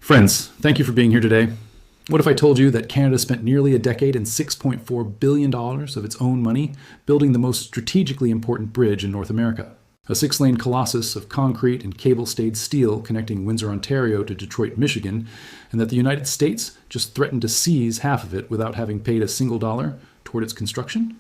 Friends, thank you for being here today. What if I told you that Canada spent nearly a decade and $6.4 billion of its own money building the most strategically important bridge in North America? A 6-lane colossus of concrete and cable-stayed steel connecting Windsor, Ontario to Detroit, Michigan, and that the United States just threatened to seize half of it without having paid a single dollar toward its construction?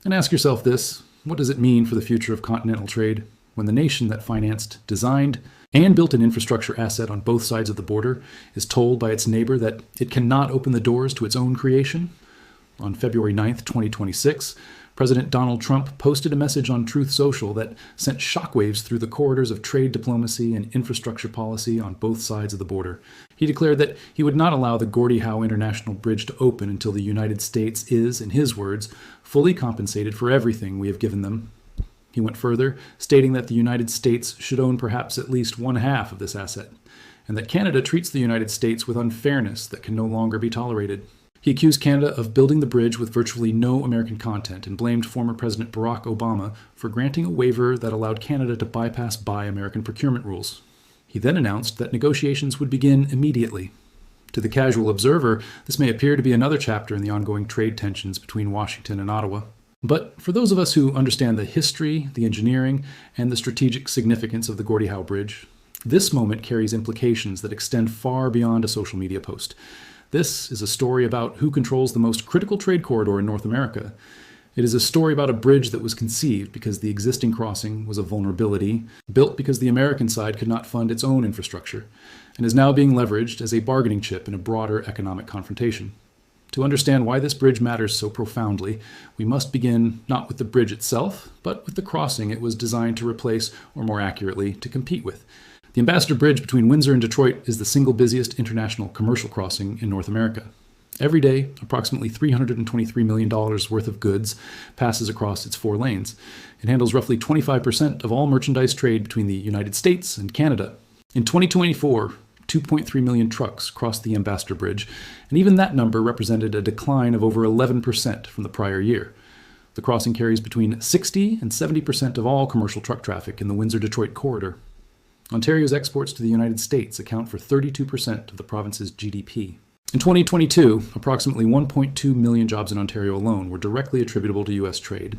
And ask yourself this: what does it mean for the future of continental trade when the nation that financed, designed, and built an infrastructure asset on both sides of the border is told by its neighbor that it cannot open the doors to its own creation? On February 9th, 2026, President Donald Trump posted a message on Truth Social that sent shockwaves through the corridors of trade diplomacy and infrastructure policy on both sides of the border. He declared that he would not allow the Gordie Howe International Bridge to open until the United States is, in his words, fully compensated for everything we have given them. He went further, stating that the United States should own perhaps at least one half of this asset, and that Canada treats the United States with unfairness that can no longer be tolerated. He accused Canada of building the bridge with virtually no American content and blamed former President Barack Obama for granting a waiver that allowed Canada to bypass Buy American procurement rules. He then announced that negotiations would begin immediately. To the casual observer, this may appear to be another chapter in the ongoing trade tensions between Washington and Ottawa. But for those of us who understand the history, the engineering, and the strategic significance of the Gordie Howe Bridge, this moment carries implications that extend far beyond a social media post. This is a story about who controls the most critical trade corridor in North America. It is a story about a bridge that was conceived because the existing crossing was a vulnerability, built because the American side could not fund its own infrastructure, and is now being leveraged as a bargaining chip in a broader economic confrontation. To understand why this bridge matters so profoundly, we must begin not with the bridge itself, but with the crossing it was designed to replace, or more accurately, to compete with. The Ambassador Bridge between Windsor and Detroit is the single busiest international commercial crossing in North America. Every day, approximately $323 million worth of goods passes across its 4 lanes. It handles roughly 25% of all merchandise trade between the United States and Canada. In 2024, 2.3 million trucks crossed the Ambassador Bridge, and even that number represented a decline of over 11% from the prior year. The crossing carries between 60 and 70% of all commercial truck traffic in the Windsor-Detroit corridor. Ontario's exports to the United States account for 32% of the province's GDP. In 2022, approximately 1.2 million jobs in Ontario alone were directly attributable to U.S. trade.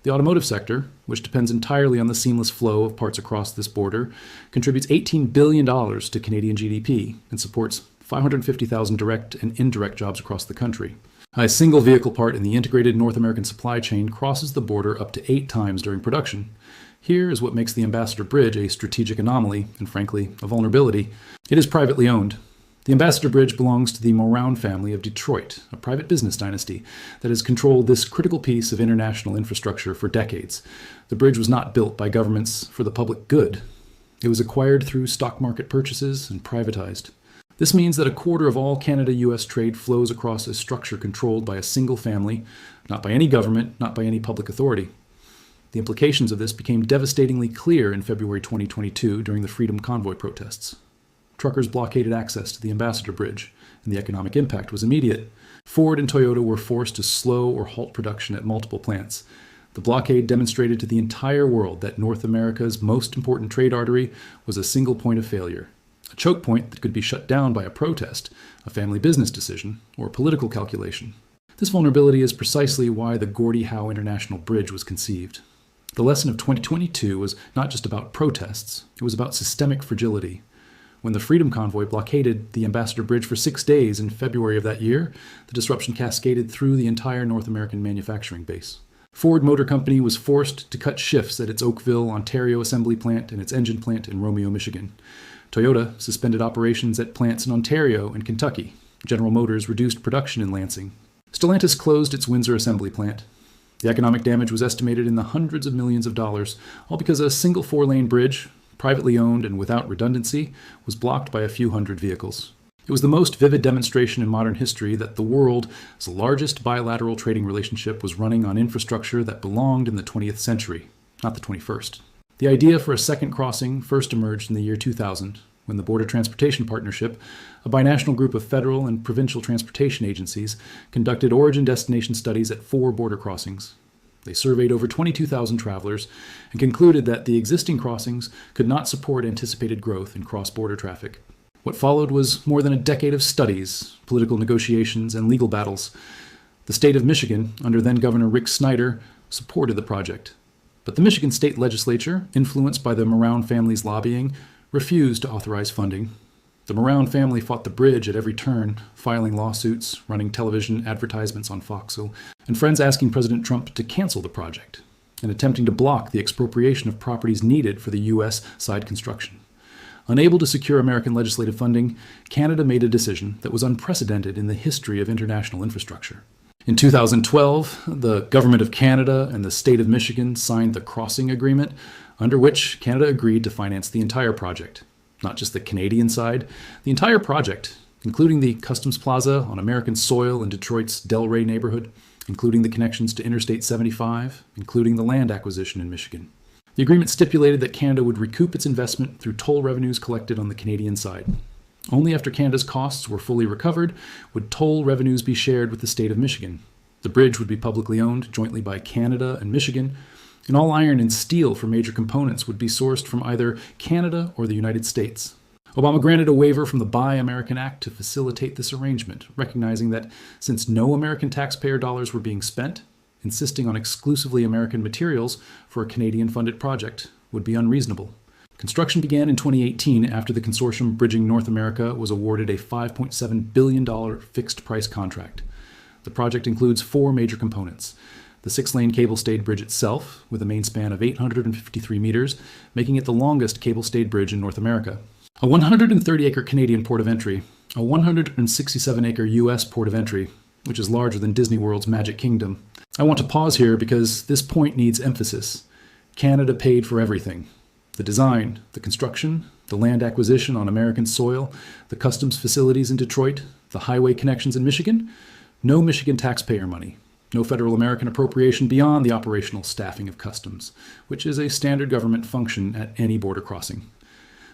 The automotive sector, which depends entirely on the seamless flow of parts across this border, contributes $18 billion to Canadian GDP and supports 550,000 direct and indirect jobs across the country. A single vehicle part in the integrated North American supply chain crosses the border up to 8 times during production. Here is what makes the Ambassador Bridge a strategic anomaly and, frankly, a vulnerability. It is privately owned. The Ambassador Bridge belongs to the Moran family of Detroit, a private business dynasty that has controlled this critical piece of international infrastructure for decades. The bridge was not built by governments for the public good. It was acquired through stock market purchases and privatized. This means that a quarter of all Canada-US trade flows across a structure controlled by a single family, not by any government, not by any public authority. The implications of this became devastatingly clear in February 2022 during the Freedom Convoy protests. Truckers blockaded access to the Ambassador Bridge, and the economic impact was immediate. Ford and Toyota were forced to slow or halt production at multiple plants. The blockade demonstrated to the entire world that North America's most important trade artery was a single point of failure, a choke point that could be shut down by a protest, a family business decision, or a political calculation. This vulnerability is precisely why the Gordie Howe International Bridge was conceived. The lesson of 2022 was not just about protests, it was about systemic fragility. When the Freedom Convoy blockaded the Ambassador Bridge for 6 days in February of that year, the disruption cascaded through the entire North American manufacturing base. Ford Motor Company was forced to cut shifts at its Oakville, Ontario assembly plant and its engine plant in Romeo, Michigan. Toyota suspended operations at plants in Ontario and Kentucky. General Motors reduced production in Lansing. Stellantis closed its Windsor assembly plant. The economic damage was estimated in the hundreds of millions of dollars, all because a single 4-lane bridge, privately owned and without redundancy, was blocked by a few hundred vehicles. It was the most vivid demonstration in modern history that the world's largest bilateral trading relationship was running on infrastructure that belonged in the 20th century, not the 21st. The idea for a second crossing first emerged in the year 2000, when the Border Transportation Partnership, a binational group of federal and provincial transportation agencies, conducted origin-destination studies at 4 border crossings. They surveyed over 22,000 travelers and concluded that the existing crossings could not support anticipated growth in cross-border traffic. What followed was more than a decade of studies, political negotiations, and legal battles. The state of Michigan, under then-Governor Rick Snyder, supported the project. But the Michigan state legislature, influenced by the Moran family's lobbying, refused to authorize funding. The Moran family fought the bridge at every turn, filing lawsuits, running television advertisements on Fox, and friends asking President Trump to cancel the project, and attempting to block the expropriation of properties needed for the U.S. side construction. Unable to secure American legislative funding, Canada made a decision that was unprecedented in the history of international infrastructure. In 2012, the Government of Canada and the State of Michigan signed the Crossing Agreement, under which Canada agreed to finance the entire project. Not just the Canadian side, the entire project, including the Customs Plaza on American soil in Detroit's Delray neighborhood, including the connections to Interstate 75, including the land acquisition in Michigan. The agreement stipulated that Canada would recoup its investment through toll revenues collected on the Canadian side. Only after Canada's costs were fully recovered would toll revenues be shared with the state of Michigan. The bridge would be publicly owned jointly by Canada and Michigan, and all iron and steel for major components would be sourced from either Canada or the United States. Obama granted a waiver from the Buy American Act to facilitate this arrangement, recognizing that since no American taxpayer dollars were being spent, insisting on exclusively American materials for a Canadian-funded project would be unreasonable. Construction began in 2018 after the consortium Bridging North America was awarded a $5.7 billion fixed-price contract. The project includes 4 major components: the 6-lane cable-stayed bridge itself, with a main span of 853 meters, making it the longest cable-stayed bridge in North America; a 130-acre Canadian port of entry; a 167-acre U.S. port of entry, which is larger than Disney World's Magic Kingdom. I want to pause here because this point needs emphasis. Canada paid for everything: the design, the construction, the land acquisition on American soil, the customs facilities in Detroit, the highway connections in Michigan. No Michigan taxpayer money. No federal American appropriation beyond the operational staffing of customs, which is a standard government function at any border crossing.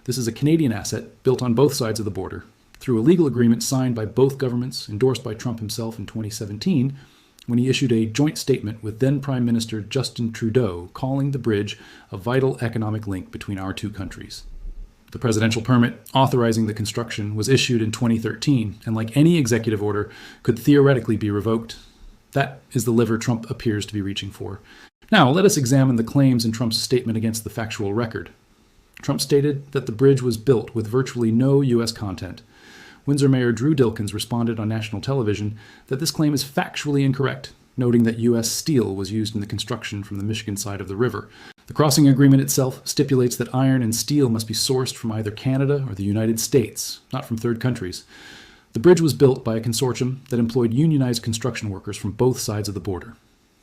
This is a Canadian asset built on both sides of the border. Through a legal agreement signed by both governments, endorsed by Trump himself in 2017, when he issued a joint statement with then Prime Minister Justin Trudeau calling the bridge a vital economic link between our two countries. The presidential permit authorizing the construction was issued in 2013, and like any executive order, could theoretically be revoked. That is the lever Trump appears to be reaching for. Now, let us examine the claims in Trump's statement against the factual record. Trump stated that the bridge was built with virtually no U.S. content. Windsor Mayor Drew Dilkins responded on national television that this claim is factually incorrect, noting that U.S. steel was used in the construction from the Michigan side of the river. The crossing agreement itself stipulates that iron and steel must be sourced from either Canada or the United States, not from third countries. The bridge was built by a consortium that employed unionized construction workers from both sides of the border.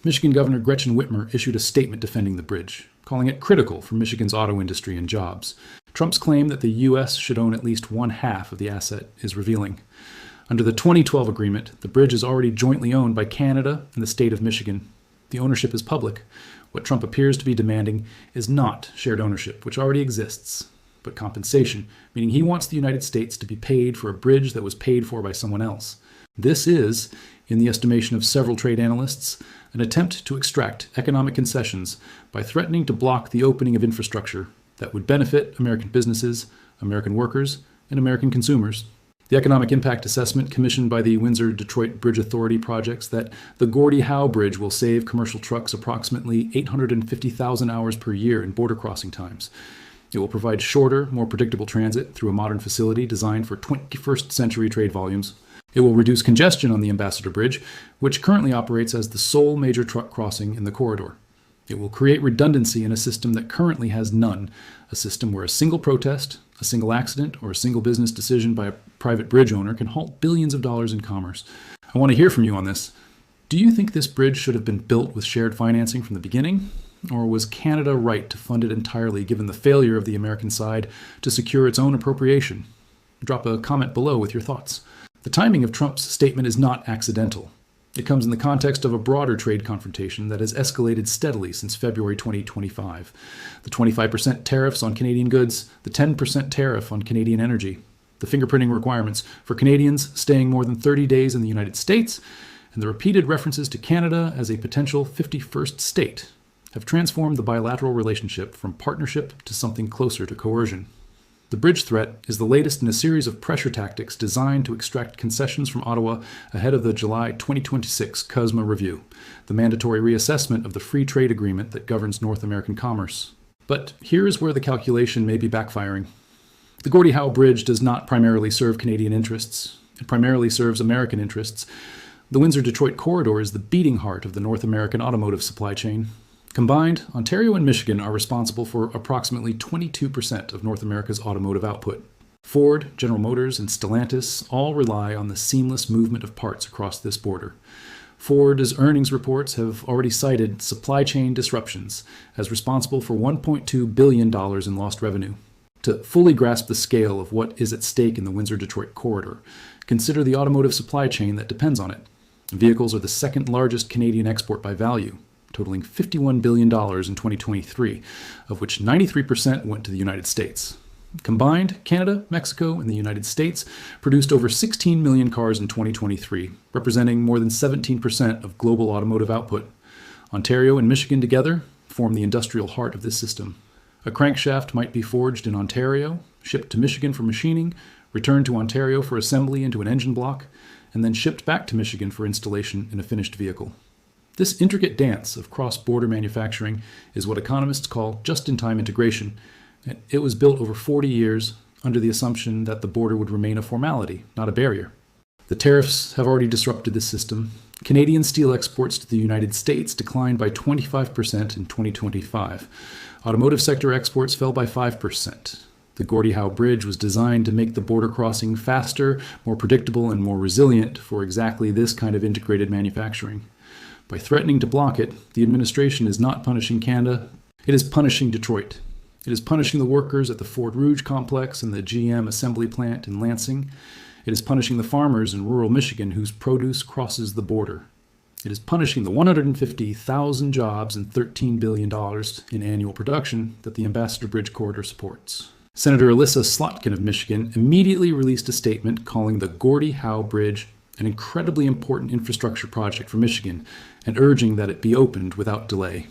Michigan Governor Gretchen Whitmer issued a statement defending the bridge, calling it critical for Michigan's auto industry and jobs. Trump's claim that the U.S. should own at least 1/2 of the asset is revealing. Under the 2012 agreement, the bridge is already jointly owned by Canada and the state of Michigan. The ownership is public. What Trump appears to be demanding is not shared ownership, which already exists, but compensation, meaning he wants the United States to be paid for a bridge that was paid for by someone else. This is, in the estimation of several trade analysts, an attempt to extract economic concessions by threatening to block the opening of infrastructure that would benefit American businesses, American workers, and American consumers. The economic impact assessment commissioned by the Windsor and Detroit Bridge Authority projects that the Gordie Howe Bridge will save commercial trucks approximately 850,000 hours per year in border crossing times. It will provide shorter, more predictable transit through a modern facility designed for 21st century trade volumes. It will reduce congestion on the Ambassador Bridge, which currently operates as the sole major truck crossing in the corridor. It will create redundancy in a system that currently has none, a system where a single protest, a single accident, or a single business decision by a private bridge owner can halt billions of dollars in commerce. I want to hear from you on this. Do you think this bridge should have been built with shared financing from the beginning? Or was Canada right to fund it entirely given the failure of the American side to secure its own appropriation? Drop a comment below with your thoughts. The timing of Trump's statement is not accidental. It comes in the context of a broader trade confrontation that has escalated steadily since February 2025. The 25% tariffs on Canadian goods, the 10% tariff on Canadian energy, the fingerprinting requirements for Canadians staying more than 30 days in the United States, and the repeated references to Canada as a potential 51st state have transformed the bilateral relationship from partnership to something closer to coercion. The bridge threat is the latest in a series of pressure tactics designed to extract concessions from Ottawa ahead of the July 2026 CUSMA review, the mandatory reassessment of the free trade agreement that governs North American commerce. But here is where the calculation may be backfiring. The Gordie Howe Bridge does not primarily serve Canadian interests. It primarily serves American interests. The Windsor-Detroit corridor is the beating heart of the North American automotive supply chain. Combined, Ontario and Michigan are responsible for approximately 22% of North America's automotive output. Ford, General Motors, and Stellantis all rely on the seamless movement of parts across this border. Ford's earnings reports have already cited supply chain disruptions as responsible for $1.2 billion in lost revenue. To fully grasp the scale of what is at stake in the Windsor-Detroit corridor, consider the automotive supply chain that depends on it. Vehicles are the second largest Canadian export by value, totaling $51 billion in 2023, of which 93% went to the United States. Combined, Canada, Mexico, and the United States produced over 16 million cars in 2023, representing more than 17% of global automotive output. Ontario and Michigan together form the industrial heart of this system. A crankshaft might be forged in Ontario, shipped to Michigan for machining, returned to Ontario for assembly into an engine block, and then shipped back to Michigan for installation in a finished vehicle. This intricate dance of cross-border manufacturing is what economists call just-in-time integration. It was built over 40 years under the assumption that the border would remain a formality, not a barrier. The tariffs have already disrupted this system. Canadian steel exports to the United States declined by 25% in 2025. Automotive sector exports fell by 5%. The Gordie Howe Bridge was designed to make the border crossing faster, more predictable, and more resilient for exactly this kind of integrated manufacturing. By threatening to block it, the administration is not punishing Canada, it is punishing Detroit. It is punishing the workers at the Fort Rouge complex and the GM assembly plant in Lansing. It is punishing the farmers in rural Michigan whose produce crosses the border. It is punishing the 150,000 jobs and $13 billion in annual production that the Ambassador Bridge corridor supports. Senator Alyssa Slotkin of Michigan immediately released a statement calling the Gordie Howe Bridge an incredibly important infrastructure project for Michigan, and urging that it be opened without delay.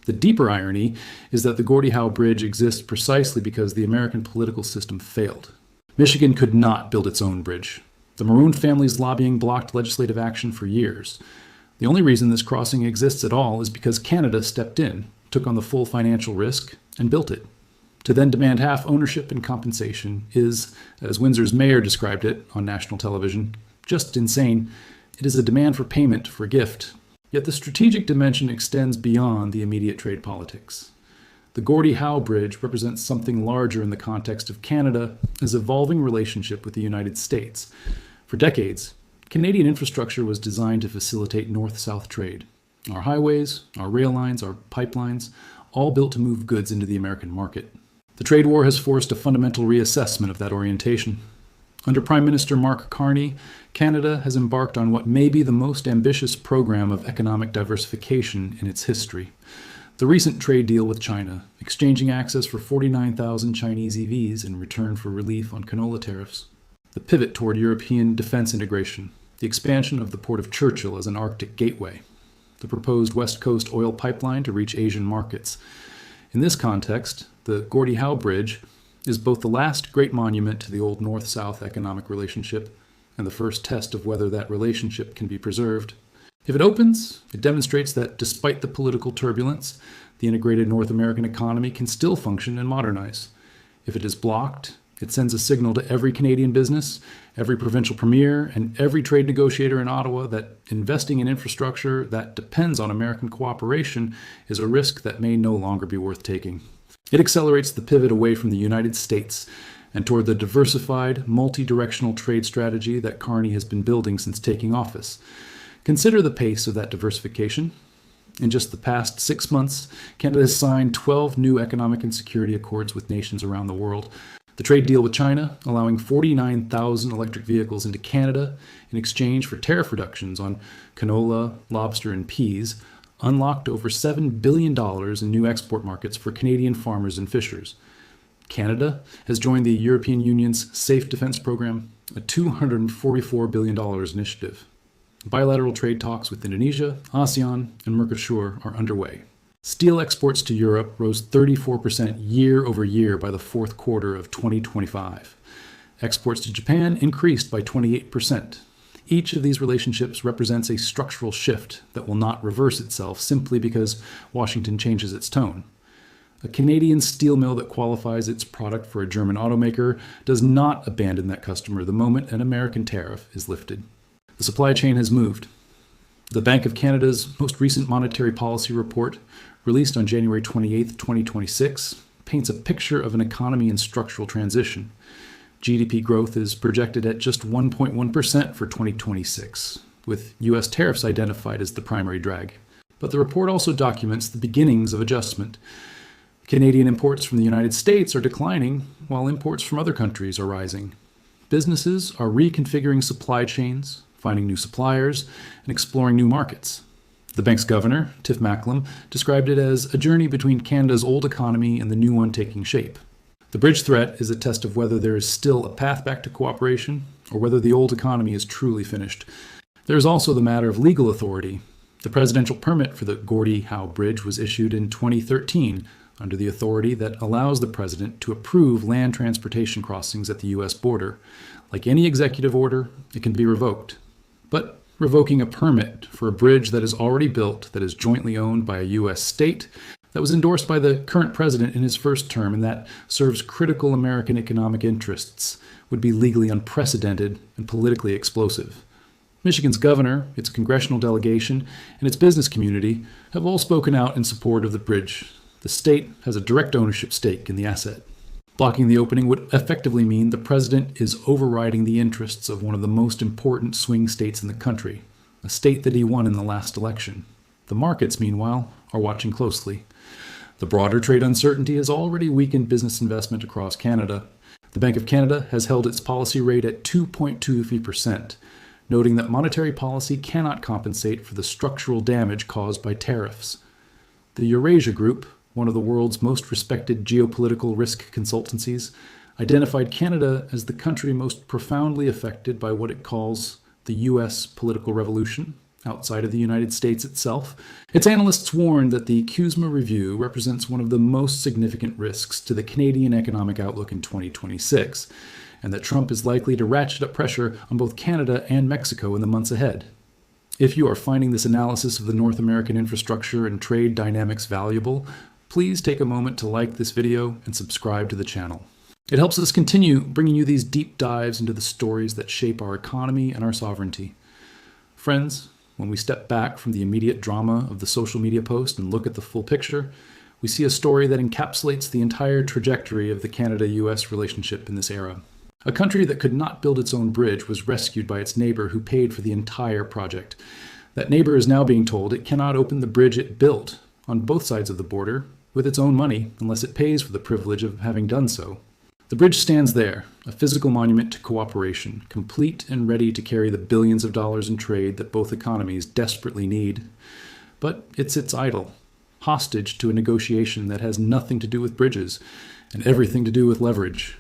The deeper irony is that the Gordie Howe Bridge exists precisely because the American political system failed. Michigan could not build its own bridge. The Maroon family's lobbying blocked legislative action for years. The only reason this crossing exists at all is because Canada stepped in, took on the full financial risk, and built it. To then demand half ownership and compensation is, as Windsor's mayor described it on national television, just insane. It is a demand for payment for a gift. Yet the strategic dimension extends beyond the immediate trade politics. The Gordie Howe Bridge represents something larger in the context of Canada's evolving relationship with the United States. For decades, Canadian infrastructure was designed to facilitate north-south trade. Our highways, our rail lines, our pipelines, all built to move goods into the American market. The trade war has forced a fundamental reassessment of that orientation. Under Prime Minister Mark Carney, Canada has embarked on what may be the most ambitious program of economic diversification in its history. The recent trade deal with China, exchanging access for 49,000 Chinese EVs in return for relief on canola tariffs. The pivot toward European defense integration, the expansion of the Port of Churchill as an Arctic gateway, the proposed West Coast oil pipeline to reach Asian markets. In this context, the Gordie Howe Bridge is both the last great monument to the old North-South economic relationship and the first test of whether that relationship can be preserved. If it opens, it demonstrates that despite the political turbulence, the integrated North American economy can still function and modernize. If it is blocked, it sends a signal to every Canadian business, every provincial premier, and every trade negotiator in Ottawa that investing in infrastructure that depends on American cooperation is a risk that may no longer be worth taking. It accelerates the pivot away from the United States and toward the diversified, multi-directional trade strategy that Carney has been building since taking office. Consider the pace of that diversification. In just the past 6 months, Canada has signed 12 new economic and security accords with nations around the world. The trade deal with China, allowing 49,000 electric vehicles into Canada in exchange for tariff reductions on canola, lobster, and peas, unlocked over $7 billion in new export markets for Canadian farmers and fishers. Canada has joined the European Union's Safe Defense Program, a $244 billion initiative. Bilateral trade talks with Indonesia, ASEAN, and Mercosur are underway. Steel exports to Europe rose 34% year over year by the fourth quarter of 2025. Exports to Japan increased by 28%. Each of these relationships represents a structural shift that will not reverse itself simply because Washington changes its tone. A Canadian steel mill that qualifies its product for a German automaker does not abandon that customer the moment an American tariff is lifted. The supply chain has moved. The Bank of Canada's most recent monetary policy report, released on January 28, 2026, paints a picture of an economy in structural transition. GDP growth is projected at just 1.1% for 2026, with U.S. tariffs identified as the primary drag. But the report also documents the beginnings of adjustment. Canadian imports from the United States are declining, while imports from other countries are rising. Businesses are reconfiguring supply chains, finding new suppliers, and exploring new markets. The bank's governor, Tiff Macklem, described it as a journey between Canada's old economy and the new one taking shape. The bridge threat is a test of whether there is still a path back to cooperation, or whether the old economy is truly finished. There is also the matter of legal authority. The presidential permit for the Gordie Howe Bridge was issued in 2013, under the authority that allows the president to approve land transportation crossings at the U.S. border. Like any executive order, it can be revoked. But revoking a permit for a bridge that is already built, that is jointly owned by a U.S. state, that was endorsed by the current president in his first term, and that serves critical American economic interests, would be legally unprecedented and politically explosive. Michigan's governor, its congressional delegation, and its business community have all spoken out in support of the bridge. The state has a direct ownership stake in the asset. Blocking the opening would effectively mean the president is overriding the interests of one of the most important swing states in the country, a state that he won in the last election. The markets, meanwhile, are watching closely. The broader trade uncertainty has already weakened business investment across Canada. The Bank of Canada has held its policy rate at 2.23%, noting that monetary policy cannot compensate for the structural damage caused by tariffs. The Eurasia Group, one of the world's most respected geopolitical risk consultancies, identified Canada as the country most profoundly affected by what it calls the U.S. political revolution outside of the United States itself. Its analysts warned that the CUSMA review represents one of the most significant risks to the Canadian economic outlook in 2026, and that Trump is likely to ratchet up pressure on both Canada and Mexico in the months ahead. If you are finding this analysis of the North American infrastructure and trade dynamics valuable, please take a moment to like this video and subscribe to the channel. It helps us continue bringing you these deep dives into the stories that shape our economy and our sovereignty. Friends, when we step back from the immediate drama of the social media post and look at the full picture, we see a story that encapsulates the entire trajectory of the Canada-US relationship in this era. A country that could not build its own bridge was rescued by its neighbor who paid for the entire project. That neighbor is now being told it cannot open the bridge it built on both sides of the border with its own money unless it pays for the privilege of having done so. The bridge stands there, a physical monument to cooperation, complete and ready to carry the billions of dollars in trade that both economies desperately need. But it sits idle, hostage to a negotiation that has nothing to do with bridges and everything to do with leverage.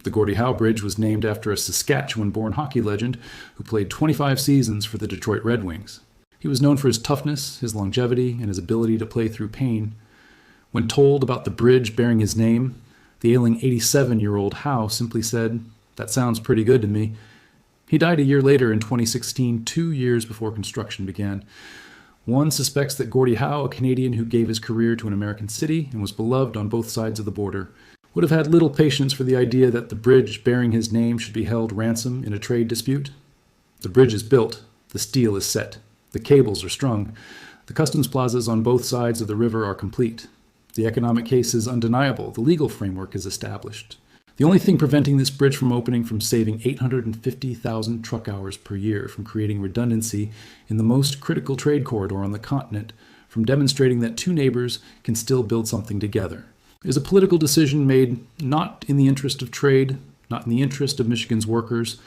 The Gordie Howe Bridge was named after a Saskatchewan-born hockey legend who played 25 seasons for the Detroit Red Wings. He was known for his toughness, his longevity, and his ability to play through pain. When told about the bridge bearing his name, the ailing 87-year-old Howe simply said, "That sounds pretty good to me." He died a year later in 2016, 2 years before construction began. One suspects that Gordie Howe, a Canadian who gave his career to an American city and was beloved on both sides of the border, would have had little patience for the idea that the bridge bearing his name should be held ransom in a trade dispute. The bridge is built, the steel is set, the cables are strung, the customs plazas on both sides of the river are complete. The economic case is undeniable, the legal framework is established. The only thing preventing this bridge from opening from saving 850,000 truck hours per year, from creating redundancy in the most critical trade corridor on the continent, from demonstrating that two neighbors can still build something together, is a political decision made not in the interest of trade, not in the interest of Michigan's workers,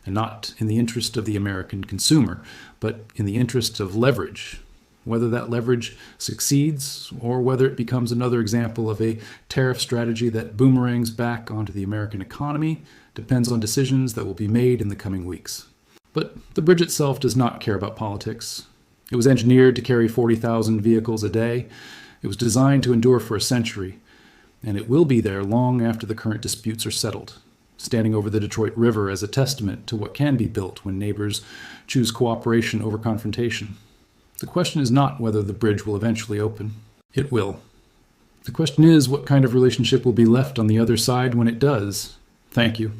and not in the interest of the American consumer, but in the interest of leverage. Whether that leverage succeeds or whether it becomes another example of a tariff strategy that boomerangs back onto the American economy depends on decisions that will be made in the coming weeks. But the bridge itself does not care about politics. It was engineered to carry 40,000 vehicles a day, It was designed to endure for a century, and it will be there long after the current disputes are settled, standing over the Detroit River as a testament to what can be built when neighbors choose cooperation over confrontation. The question is not whether the bridge will eventually open. It will. The question is what kind of relationship will be left on the other side when it does. Thank you.